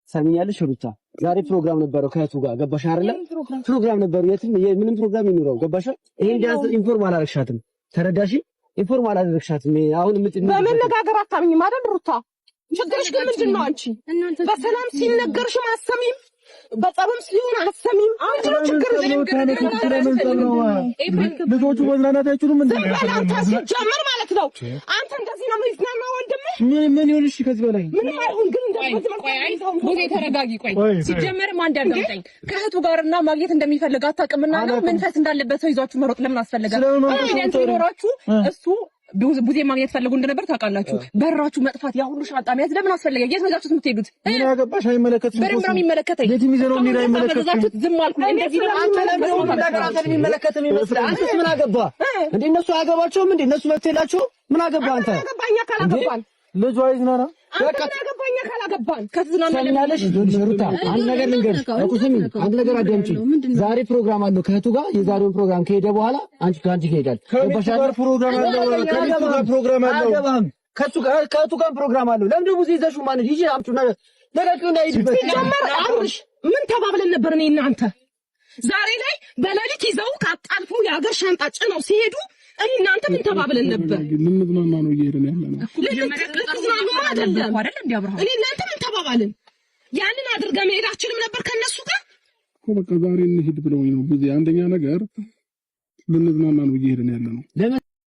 ሰሚያለሽ ሩታ ዛሬ ፕሮግራም ነበረው ከእህቱ ጋር ገባሽ አይደለ? ፕሮግራም ነበረው የትም ምንም ፕሮግራም ይኖረው ገባሽ? ይሄን ዳንስ ኢንፎርም አላረግሻትም። ተረዳሽ? ኢንፎርም አላረግሻትም። አሁን በመነጋገር አታምኝም አይደል ሩታ? ችግርሽ ግን ምንድን ነው? አንቺ በሰላም ሲነገርሽ አሰሚም በጸብም ሲሆን አሰሚም አንቺ ችግርሽ ልጆቹ መዝናናት አይችሉም እንዴ? ጀመር ማለት ነው። አንተ እንደዚህ ነው የሚዝናናው ወንድምህ? ምን ይሁን? እሺ ከዚህ በላይ ምንም አይሁን። ግን ሙዜ ተረጋጊ። ቆይ ሲጀመርም አንድ ያዳምጠኝ። ከእህቱ ጋርና ማግኘት እንደሚፈልግ አታውቅምና ነው መንፈስ እንዳለበት ሰው ይዟችሁ መሮጥ ለምን አስፈለገ? ኤቪደንስ ይኖራችሁ እሱ ቡዜ ማግኘት ፈልጉ እንደነበር ታውቃላችሁ። በራችሁ መጥፋት ያ ሁሉ ሻንጣ መያዝ ለምን አስፈለገ? የት ነጋችሁት የምትሄዱት? ምን ያገባሽ? አይመለከትሽም። በደምብ ነው የሚመለከተኝ። የት የሚዘነው ምን አይመለከትሽም። ዝም አልኩ። እንደዚህ ነው አንተ ለምን አንተ የሚመለከተኝ ይመስል አንተስ ምን አገባ እንዴ? እነሱ አያገባቸውም እንዴ? እነሱ መብት የላቸውም። ምን አገባ አንተ? አገባኛ ካላገባን ልጅ አይዝናና በቃ አገባኛ ካላገባን ከተዝናናለሽ ሩታ አንድ ነገር ልንገርሽ እኮ ስሚ፣ አንድ ነገር አዳምጪ። ዛሬ ፕሮግራም አለው ከእህቱ ጋር። የዛሬውን ፕሮግራም ከሄደ በኋላ አንቺ ይሄዳል። ከእህቱ ጋር ፕሮግራም አለው። ለምን ደግሞ ይዘሽው ማለት ይጂ አምጡና ለቀቂውና ይድበት ጀመር። አብርሽ ምን ተባብለን ነበር እኔ እና አንተ? ዛሬ ላይ በሌሊት ይዘው ካጣልፉ የሀገር ሻንጣ ጭነው ሲሄዱ እኔ እናንተ ምን ተባብለን ነበር? ልንዝናና ነው እየሄድን ያለነው። ልትዝናኑ አይደለም እኔ እናንተ ምን ተባባልን? ያንን አድርገህ መሄዳችንም ነበር ከነሱ ጋር እኮ። በቃ ዛሬ እንሂድ ብለውኝ ነው። ብዙ አንደኛ ነገር ልንዝናና ነው እየሄድን ያለነው።